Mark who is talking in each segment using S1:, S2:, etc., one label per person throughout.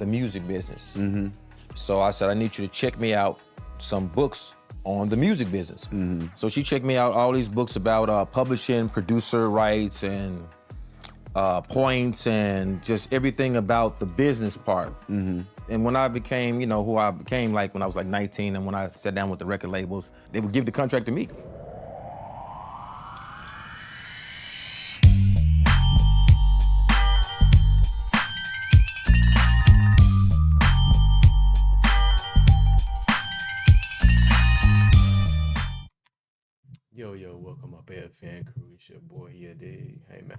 S1: the music business. So I said, I need you to check me out some books on the music business. So she checked me out all these books about publishing, producer rights, and points, and just everything about the business part. And when I became, who I became, like when I was like 19, and when I sat down with the record labels, they would give the contract to me.
S2: Yo, welcome up here, fan crew. It's your boy here, dig. Hey man,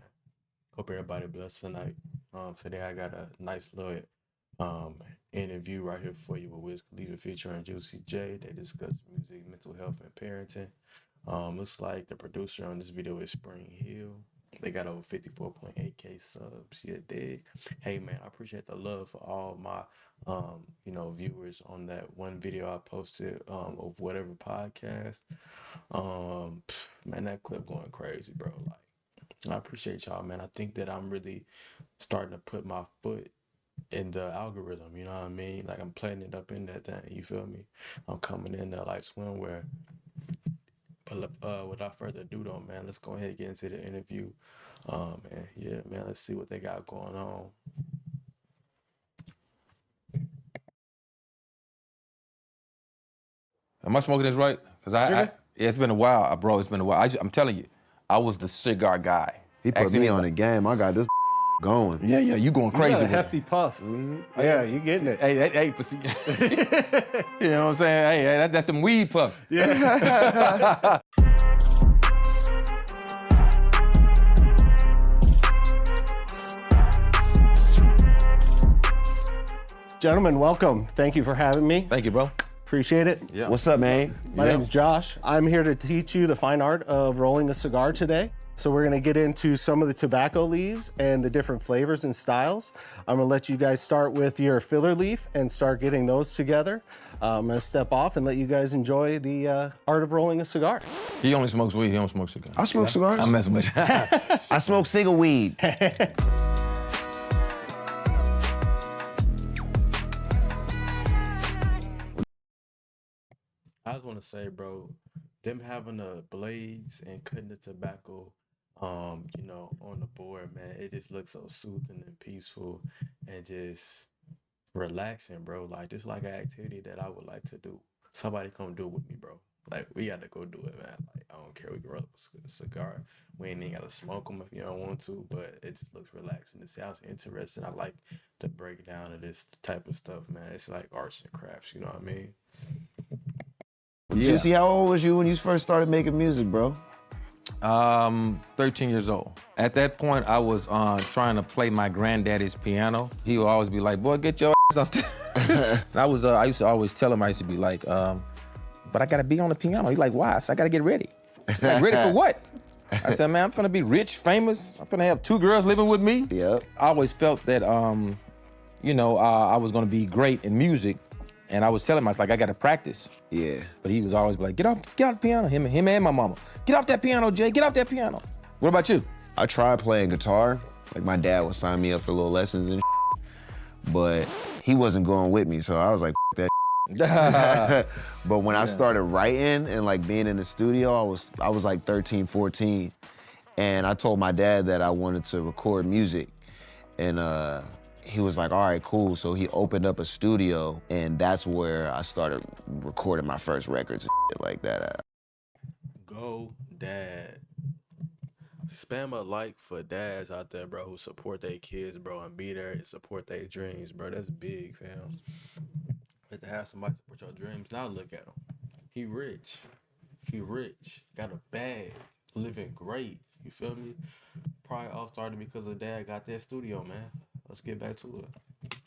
S2: hope everybody blessed tonight. Today I got a nice little interview right here for you with Wiz Khalifa featuring Juicy J. They discuss music, mental health, and parenting. Looks like the producer on this video is Spring Hill. They got over 54.8K subs. Yeah, dig. Hey man, I appreciate the love for all my viewers on that one video I posted of whatever podcast. Man, that clip going crazy, bro. Like, I appreciate y'all, man. I think that I'm really starting to put my foot in the algorithm, you know what I mean? Like, I'm playing it up in that thing, you feel me? I'm coming in there like swimwear. But without further ado though, man, let's go ahead and get into the interview. And yeah, man, let's see what they got going on.
S1: Am I smoking this right? Because it's been a while, bro. It's been a while. I'm telling you, I was the cigar guy.
S3: He put me on the game. I got this going.
S1: Yeah, you going crazy.
S4: You got a
S1: with
S4: hefty
S1: it.
S4: puff. Yeah, you getting it.
S1: Hey, but see, you know what I'm saying? Hey, that's them weed puffs.
S4: Yeah. Gentlemen, welcome. Thank you for having me.
S1: Thank you, bro.
S4: Appreciate it.
S1: Yeah.
S3: What's up, man?
S4: My name is Josh. I'm here to teach you the fine art of rolling a cigar today. So we're gonna get into some of the tobacco leaves and the different flavors and styles. I'm gonna let you guys start with your filler leaf and start getting those together. I'm gonna step off and let you guys enjoy the art of rolling a cigar.
S1: He only smokes weed. He don't smoke cigars.
S3: I smoke cigars.
S1: I'm messing with you.
S3: I smoke single weed.
S2: I just want to say, bro, them having the blades and cutting the tobacco, on the board, man, it just looks so soothing and peaceful and just relaxing, bro. Like, this like an activity that I would like to do. Somebody come do it with me, bro. Like, we got to go do it, man. Like, I don't care. We can roll up a cigar. We ain't even got to smoke them if you don't want to, but it just looks relaxing. It sounds interesting. I like the breakdown of this type of stuff, man. It's like arts and crafts, you know what I mean?
S1: Yeah.
S3: Juicy, how old was you when you first started making music, bro?
S1: 13 years old. At that point, I was trying to play my granddaddy's piano. He would always be like, boy, get your ass up there. And I used to always tell him, I used to be like, but I gotta be on the piano. He's like, why? I said, I gotta get ready. Like, ready for what? I said, man, I'm finna be rich, famous. I'm finna have 2 girls living with me.
S3: Yep.
S1: I always felt that, I was gonna be great in music. And I was telling myself, like, I gotta practice.
S3: Yeah.
S1: But he was always like, get off the piano. Him and my mama. Get off that piano, Jay. Get off that piano. What about you?
S3: I tried playing guitar. Like, my dad would sign me up for little lessons and but he wasn't going with me, so I was like, that. But when I started writing and like being in the studio, I was like 13, 14. And I told my dad that I wanted to record music. And he was like, all right, cool. So he opened up a studio, and that's where I started recording my first records and shit like that.
S2: Go dad. Spam a like for dads out there, bro, who support their kids, bro, and be there and support their dreams, bro. That's big, fam. But to have somebody support your dreams, now look at him. He rich. Got a bag. Living great. You feel me? Probably all started because of dad got that studio, man. Let's get back to it.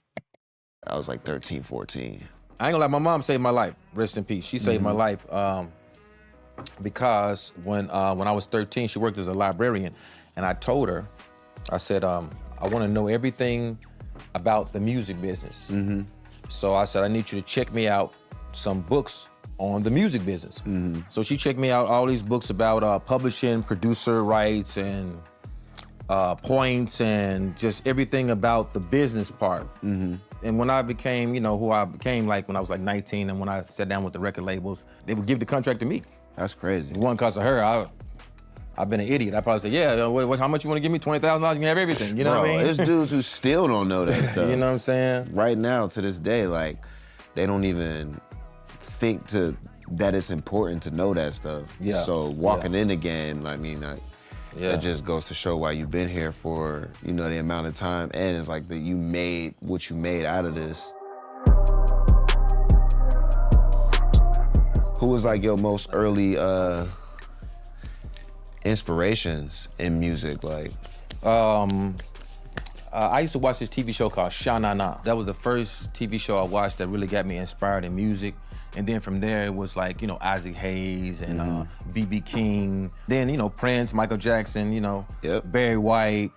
S3: I was like 13, 14.
S1: I ain't gonna lie, my mom saved my life. Rest in peace. She saved my life because when I was 13, she worked as a librarian, and I told her, I said, I want to know everything about the music business. So I said, I need you to check me out some books on the music business. So she checked me out all these books about publishing, producer rights, and points and just everything about the business part. And when I became, who I became, like when I was like 19, and when I sat down with the record labels, they would give the contract to me.
S3: That's crazy.
S1: It wasn't because of her. I've been an idiot. I probably said, yeah, how much you want to give me? $20,000, you can have everything. You know what I mean?
S3: There's dudes who still don't know that stuff.
S1: You know what I'm saying?
S3: Right now, to this day, like, they don't even think that it's important to know that stuff.
S1: Yeah.
S3: So walking in the game, I mean, that just goes to show why you've been here for, the amount of time. And it's like that you made what you made out of this. Who was like your most early inspirations in music? Like,
S1: I used to watch this TV show called Sha Na Na. That was the first TV show I watched that really got me inspired in music. And then from there, it was like, Isaac Hayes and B.B. King. Then, Prince, Michael Jackson, Barry White,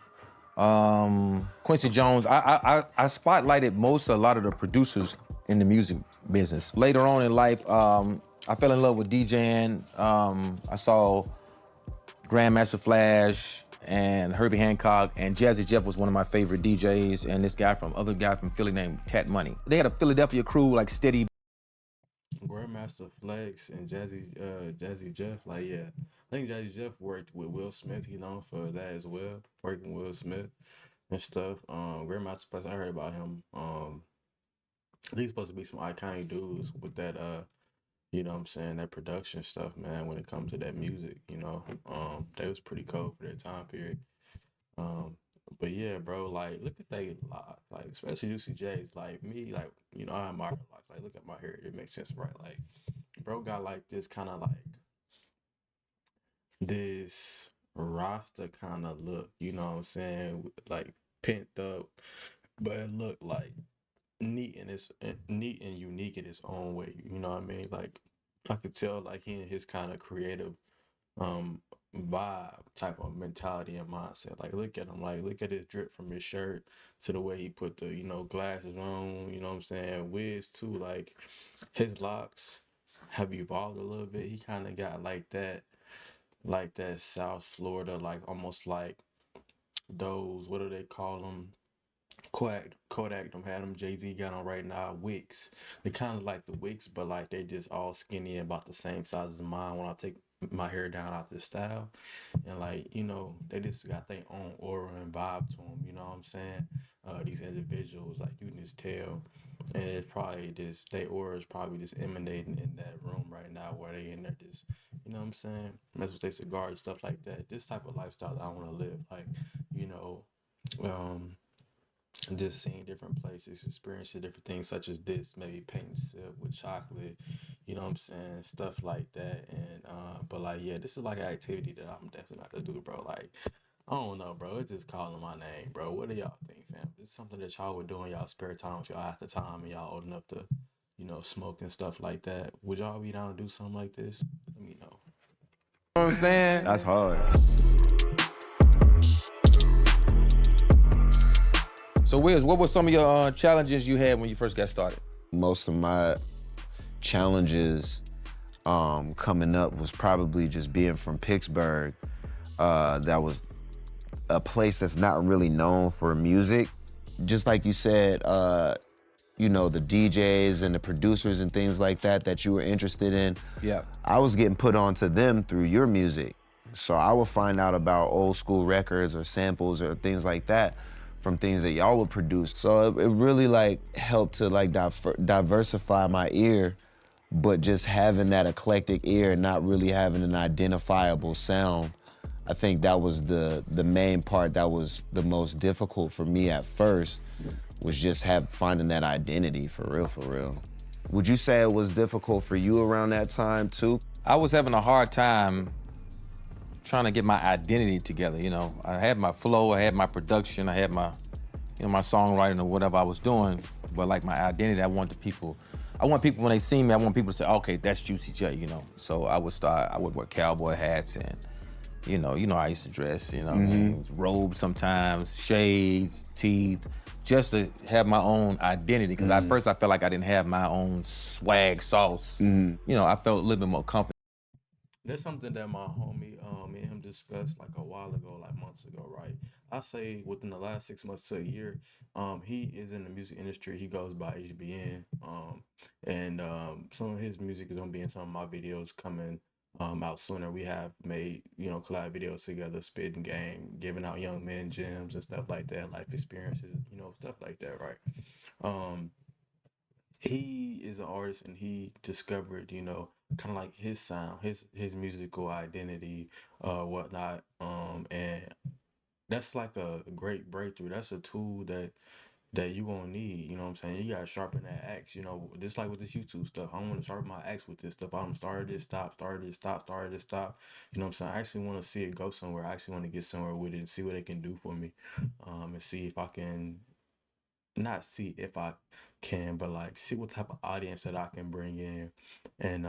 S1: Quincy Jones. I spotlighted a lot of the producers in the music business. Later on in life, I fell in love with DJing. I saw Grandmaster Flash and Herbie Hancock, and Jazzy Jeff was one of my favorite DJs, and this other guy from Philly named Tat Money. They had a Philadelphia crew like Steady.
S2: Grandmaster Flex and Jazzy Jeff, like, yeah. I think Jazzy Jeff worked with Will Smith. He known for that as well, working with Will Smith and stuff. Grandmaster Flex, I heard about him. I think he's supposed to be some iconic dudes with that, that production stuff, man, when it comes to that music, they was pretty cool for their time period. But yeah, bro, like, look at they lives, like, especially UCJ's, like, me, like, I admire life. Like, look at my hair, it makes sense, right? Like, bro got like this kind of like this Rasta kind of look, you know what I'm saying? Like pent up, but it looked like neat and unique in its own way. You know what I mean? Like I could tell like he and his kind of creative vibe type of mentality and mindset. Like look at him, like look at his drip from his shirt to the way he put the glasses on, you know what I'm saying, wigs too. Like his locks have evolved a little bit. He kind of got like that South Florida, like almost like those, what do they call them, Kodak them had them, Jay-Z got on right now, Wicks. They kind of like the Wicks, but like they just all skinny and about the same size as mine when I take my hair down out this style. And like, they just got their own aura and vibe to them, you know what I'm saying? These individuals, like you can just tell. And it's probably just, their aura is probably just emanating in that room right now where they in there just, you know what I'm saying? Mess with their cigar and stuff like that. This type of lifestyle that I want to live. Like, just seeing different places, experiencing different things such as this, maybe painting silk with chocolate, you know what I'm saying, stuff like that. And but like, yeah, this is like an activity that I'm definitely not to do, bro. Like, I don't know, bro, it's just calling my name, bro. What do y'all think, fam? It's something that y'all would do in y'all spare time if y'all have the time and y'all old enough to smoke and stuff like that. Would y'all be down to do something like this? Let me know.
S1: You know what I'm saying?
S3: That's hard.
S1: So Wiz, what were some of your challenges you had when you first got started?
S3: Most of my challenges coming up was probably just being from Pittsburgh. That was a place that's not really known for music. Just like you said, the DJs and the producers and things like that you were interested in.
S1: Yeah.
S3: I was getting put onto them through your music. So I would find out about old school records or samples or things like that from things that y'all would produce. So it really like helped to like diversify my ear, but just having that eclectic ear and not really having an identifiable sound. I think that was the main part that was the most difficult for me at first, was just finding that identity for real. Would you say it was difficult for you around that time too?
S1: I was having a hard time trying to get my identity together, I had my flow, I had my production, I had my, my songwriting or whatever I was doing, but like my identity, I want people when they see me, I want people to say, okay, that's Juicy J, So I would wear cowboy hats and, I used to dress, robe sometimes, shades, teeth, just to have my own identity. Because at first I felt like I didn't have my own swag sauce. I felt a little bit more confident.
S2: That's something that my homie, me and him discussed like a while ago, like months ago, right? I say within the last 6 months to a year, he is in the music industry. He goes by HBN, and some of his music is gonna be in some of my videos coming out sooner. We have made, collab videos together, spitting game, giving out young men gems and stuff like that, life experiences, stuff like that, right? Um, he is an artist and he discovered, kind of like his sound, his musical identity, whatnot. And that's like a great breakthrough. That's a tool that you gonna need. You know what I'm saying? You gotta sharpen that axe. Just like with this YouTube stuff. I want to sharpen my axe with this stuff. I'm started this, stop, started this, stop, started this, stop. You know what I'm saying? I actually want to see it go somewhere. I actually want to get somewhere with it and see what it can do for me, and see if I can not see if I can, but like see what type of audience that I can bring in, and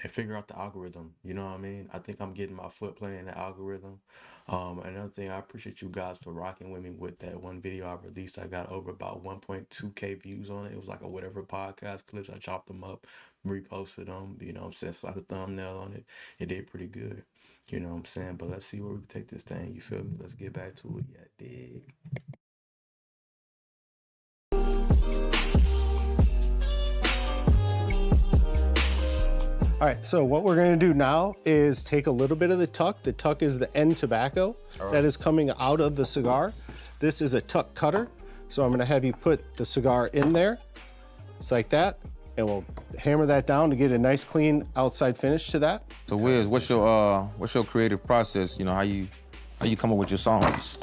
S2: figure out the algorithm. You know what I mean? I think I'm getting my foot planted in the algorithm. Another thing, I appreciate you guys for rocking with me with that one video I released. I got over about 1.2K views on it. It was like a whatever podcast clips. I chopped them up, reposted them. You know what I'm saying? So like a thumbnail on it. It did pretty good. You know what I'm saying? But let's see where we can take this thing. You feel me? Let's get back to it. Yeah, dig.
S4: All right, so what we're gonna do now is take a little bit of the tuck. The tuck is the end tobacco that is coming out of the cigar. This is a tuck cutter. So I'm gonna have you put the cigar in there, just like that, and we'll hammer that down to get a nice clean outside finish to that.
S1: So Wiz, what's your creative process? How you come up with your songs?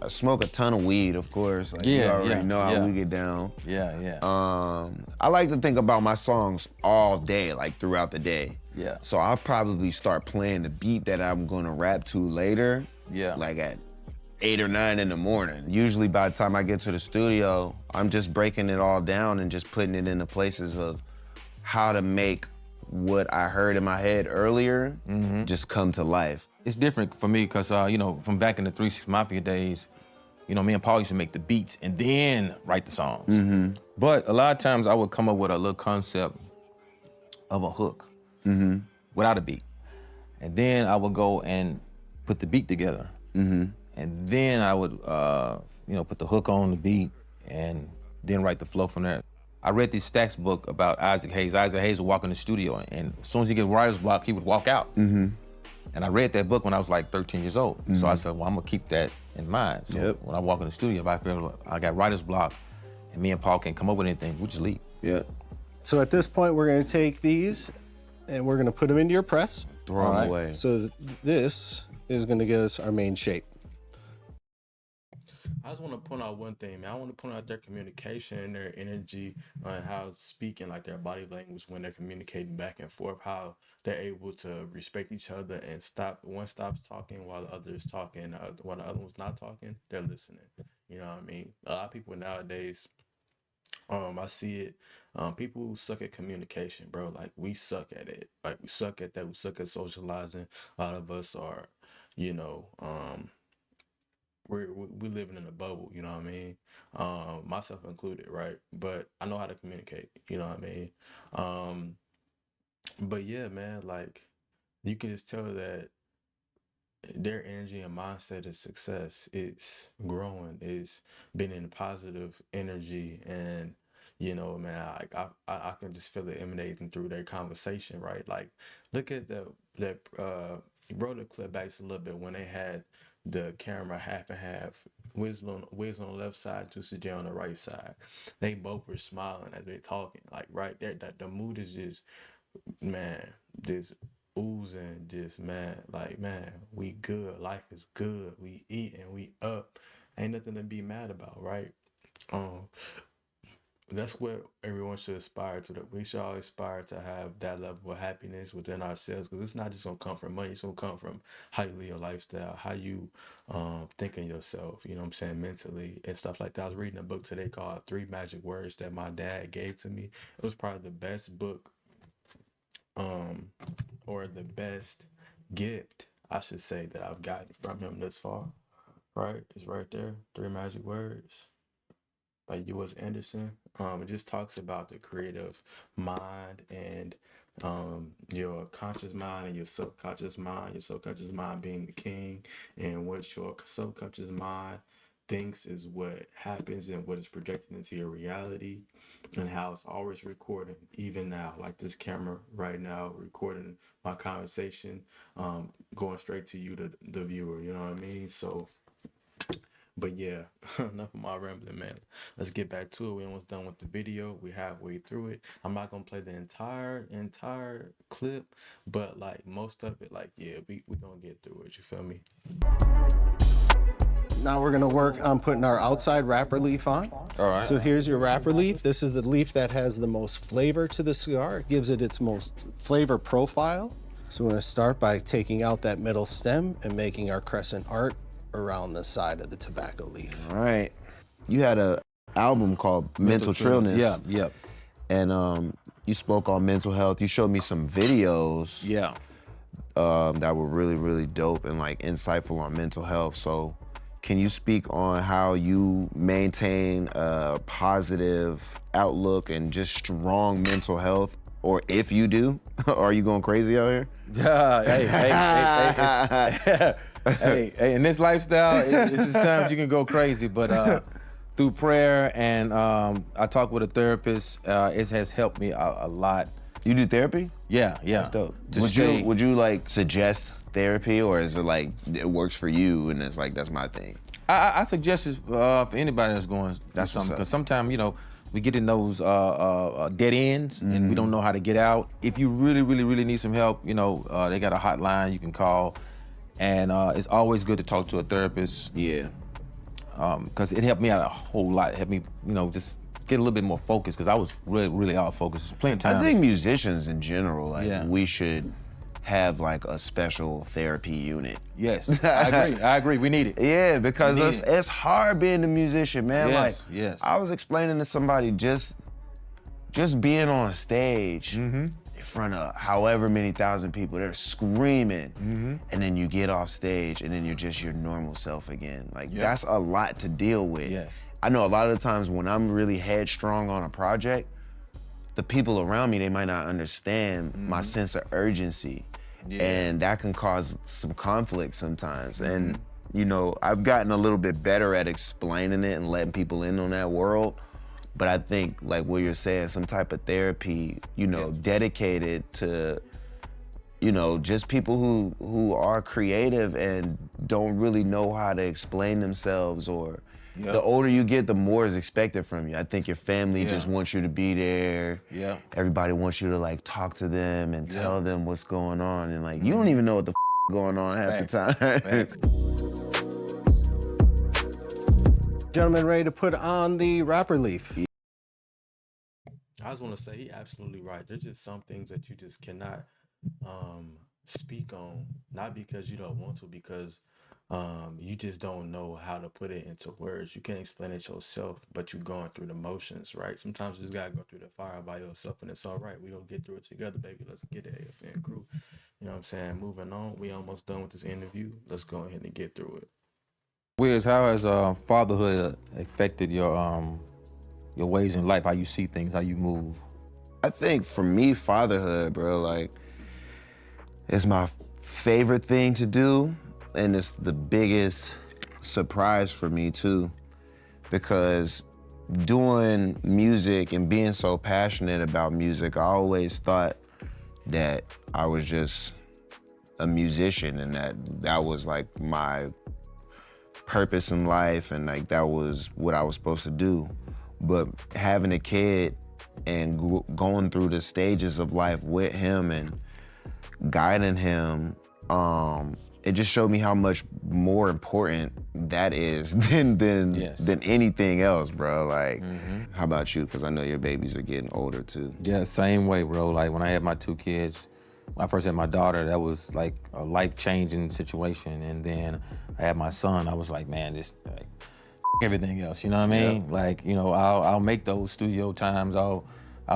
S3: I smoke a ton of weed, of course. Like, you already know how we get down.
S1: Yeah.
S3: I like to think about my songs all day, like throughout the day.
S1: Yeah.
S3: So I'll probably start playing the beat that I'm gonna rap to later.
S1: Yeah.
S3: Like at 8 or 9 in the morning. Usually by the time I get to the studio, I'm just breaking it all down and just putting it into places of how to make what I heard in my head earlier just come to life.
S1: It's different for me because, from back in the 3 6 Mafia days, me and Paul used to make the beats and then write the songs. But a lot of times I would come up with a little concept of a hook without a beat. And then I would go and put the beat together. And then I would, put the hook on the beat and then write the flow from there. I read this Stacks book about Isaac Hayes. Isaac Hayes would walk in the studio and as soon as he get writer's block, he would walk out. And I read that book when I was like 13 years old. So I said, well, I'm gonna keep that in mind. So when I walk in the studio, if I feel I got writer's block and me and Paul can't come up with anything, we'll just leave.
S3: Yeah.
S4: So at this point, we're gonna take these and we're gonna put them into your press.
S3: Throw them away.
S4: So this is gonna give us our main shape.
S2: I just want to point out one thing, man. I want to point out their communication, their energy, and how it's speaking, like their body language when they're communicating back and forth, how they're able to respect each other and one stops talking while the other is talking, while the other one's not talking, they're listening. You know what I mean? A lot of people nowadays, I see it. People suck at communication, bro. Like we suck at it. Like we suck at that. We suck at socializing. A lot of us are, you know, we living in a bubble, you know what I mean? Myself included, right? But I know how to communicate, you know what I mean? But yeah, man, like you can just tell that their energy and mindset is success. It's growing. It's been in positive energy, and man, like I can just feel it emanating through their conversation, right? Like, look at that. Roll the clip back a little bit when they had the camera half and half. Wiz on the left side, Juicy J on the right side. They both were smiling as they're talking. Like right there, that the mood is just, man, this oozing, just man, like man, we good. Life is good. We eating, we up. Ain't nothing to be mad about, right? Um, that's what everyone should aspire to. That we should all aspire to have that level of happiness within ourselves, because it's not just gonna come from money. It's gonna come from how you live your lifestyle, how you think of yourself. You know what I'm saying, mentally and stuff like that. I was reading a book today called Three Magic Words that my dad gave to me. It was probably the best book, um, or the best gift, I should say, that I've gotten from him thus far. Right, it's right there. Three Magic Words by U.S. Anderson. It just talks about the creative mind and your conscious mind and your subconscious mind. Your subconscious mind being the king, and what your subconscious mind thinks is what happens and what is projected into your reality, and how it's always recording, even now, like this camera right now recording my conversation, going straight to you, the viewer. You know what I mean? So, but yeah, enough of my rambling, man. Let's get back to it. We almost done with the video. We halfway through it. I'm not gonna play the entire clip, but like most of it, like, yeah, we gonna get through it. You feel me?
S4: Now we're gonna work on putting our outside wrapper leaf on.
S1: All right.
S4: So here's your wrapper leaf. This is the leaf that has the most flavor to the cigar. It gives it its most flavor profile. So we're gonna start by taking out that middle stem and making our crescent art around the side of the tobacco leaf.
S3: All right. You had a album called Mental Trillness.
S1: Yeah, yeah.
S3: And you spoke on mental health. You showed me some videos
S1: Yeah.
S3: that were really, really dope and like insightful on mental health. So can you speak on how you maintain a positive outlook and just strong mental health? Or if you do, are you going crazy out here?
S1: Hey, in this lifestyle, it's times you can go crazy, but through prayer and I talk with a therapist, it has helped me a lot.
S3: You do therapy?
S1: Yeah.
S3: That's dope. Would you like suggest therapy, or is it like it works for you and it's like that's my thing?
S1: I suggest it for anybody that's going through
S3: That's what's
S1: something,
S3: up.
S1: because sometimes, you know, we get in those dead ends and we don't know how to get out. If you really need some help, you know, they got a hotline you can call, and it's always good to talk to a therapist.
S3: Yeah.
S1: Because it helped me out a whole lot. It helped me, you know, just get a little bit more focused, because I was really out of focus. There's plenty of times.
S3: I think musicians in general, like
S1: Yeah.
S3: we should have like a special therapy unit.
S1: Yes, I agree. We need it.
S3: Yeah, because
S1: We need
S3: it's hard being a musician, man.
S1: Yes,
S3: like,
S1: yes.
S3: I was explaining to somebody just being on stage in front of however many thousand people, they're screaming, and then you get off stage and then you're just your normal self again. Like that's a lot to deal with.
S1: Yes.
S3: I know a lot of the times when I'm really headstrong on a project, the people around me, they might not understand my sense of urgency.
S1: Yeah.
S3: And that can cause some conflict sometimes. And, you know, I've gotten a little bit better at explaining it and letting people in on that world. But I think, like what you're saying, some type of therapy, you know, dedicated to, you know, just people who are creative and don't really know how to explain themselves, or the older you get, the more is expected from you. I think your family just wants you to be there.
S1: Yeah.
S3: Everybody wants you to like talk to them and tell them what's going on, and like you don't even know what the going on half the time.
S1: Facts.
S4: Gentlemen, ready to put on the wrapper leaf?
S2: I just want to say he absolutely right. There's just some things that you just cannot speak on, not because you don't want to, because you just don't know how to put it into words. You can't explain it yourself, but you're going through the motions, right? Sometimes you just gotta go through the fire by yourself, and it's all right. We gonna get through it together, baby. Let's get it, AFN crew. You know what I'm saying? Moving on. We almost done with this interview. Let's go ahead and get through it.
S1: Wiz, how has fatherhood affected your ways in life, how you see things, how you move?
S3: I think for me, fatherhood, bro, like, it's my favorite thing to do, and it's the biggest surprise for me too, because doing music and being so passionate about music, I always thought that I was just a musician and that was like my purpose in life, and like that was what I was supposed to do. But having a kid and going through the stages of life with him and guiding him, it just showed me how much more important that is than anything else, bro. Like, how about you? Because I know your babies are getting older too.
S1: Yeah, same way, bro. Like when I had my two kids, when I first had my daughter, that was like a life-changing situation. And then I had my son, I was like, man, this like everything else, you know what I mean?
S3: Yeah.
S1: Like, you know, I'll make those studio times, I'll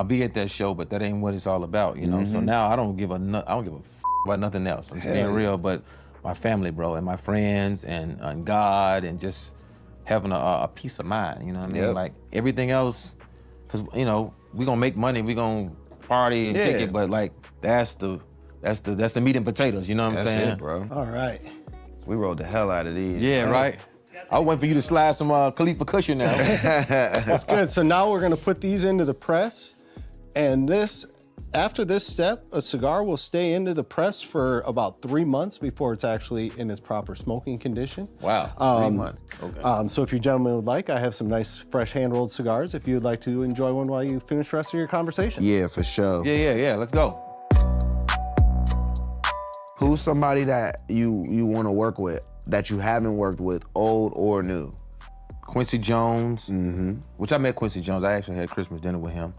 S1: be at that show, but that ain't what it's all about, you know? So now I don't give a about nothing else. I'm just being real, but my family, bro, and my friends and God, and just having a peace of mind, you know what I mean?
S3: Yep.
S1: Like everything else, because, you know, we gonna make money, we gonna party and kick it, but like That's the meat and potatoes. You know what I'm
S3: That's
S1: saying?
S3: it, bro.
S4: All right.
S3: We rolled the hell out of these.
S1: Yeah, right. I wait for you to slide some Khalifa cushion now.
S4: That's good. So now we're gonna put these into the press, and after this step, a cigar will stay into the press for about 3 months before it's actually in its proper smoking condition.
S1: Wow, 3 months. Okay.
S4: So if you gentlemen would like, I have some nice fresh hand-rolled cigars if you would like to enjoy one while you finish the rest of your conversation.
S3: Yeah, for sure.
S1: Yeah. Let's go.
S3: Who's somebody that you want to work with that you haven't worked with, old or new?
S1: Quincy Jones, which I met Quincy Jones. I actually had Christmas dinner with him.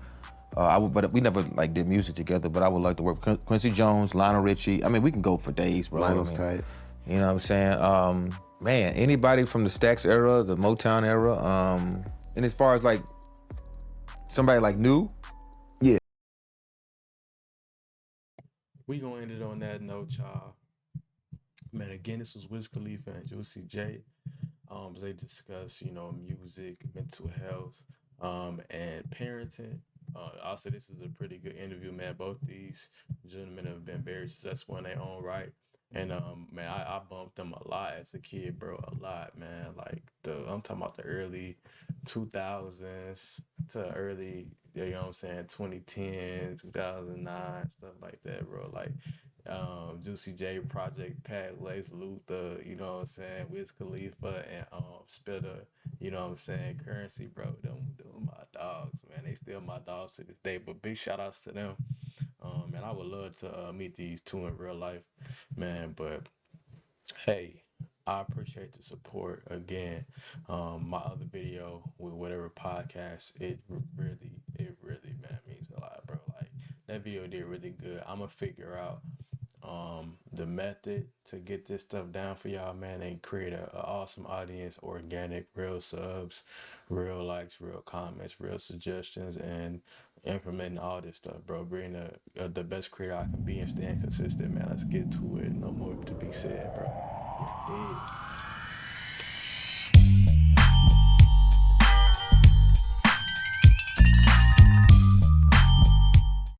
S1: But we never like did music together. But I would like to work with Quincy Jones, Lionel Richie. I mean, we can go for days, bro.
S3: Lionel's tight.
S1: You know what I'm saying? Man, anybody from the Stax era, the Motown era, and as far as like somebody like new,
S2: We gonna end it on that note, y'all. Man, again, this was Wiz Khalifa and Juicy J. They discuss, music, mental health, and parenting. Also, this is a pretty good interview, man. Both these gentlemen have been very successful in their own right. And man, I bumped them a lot as a kid, bro. A lot, man. Like I'm talking about the early 2000s to early, you know what I'm saying, 2010, 2009, stuff like that, bro. Like Juicy J, Project Pat, Lace Luther, you know what I'm saying, Wiz Khalifa, and Spitter, you know what I'm saying, Currency, bro. Them my dogs, man. They still my dogs to this day. But big shout outs to them. And I would love to meet these two in real life, man. But hey, I appreciate the support again. My other video with whatever podcast, it really, man, means a lot, bro. Like that video did really good. I'm gonna figure out the method to get this stuff down for y'all, man, and create a awesome audience, organic, real subs, real likes, real comments, real suggestions, and implementing all this stuff, bro. Being the best creator I can be and staying consistent, man. Let's get to it. No more to be said, bro.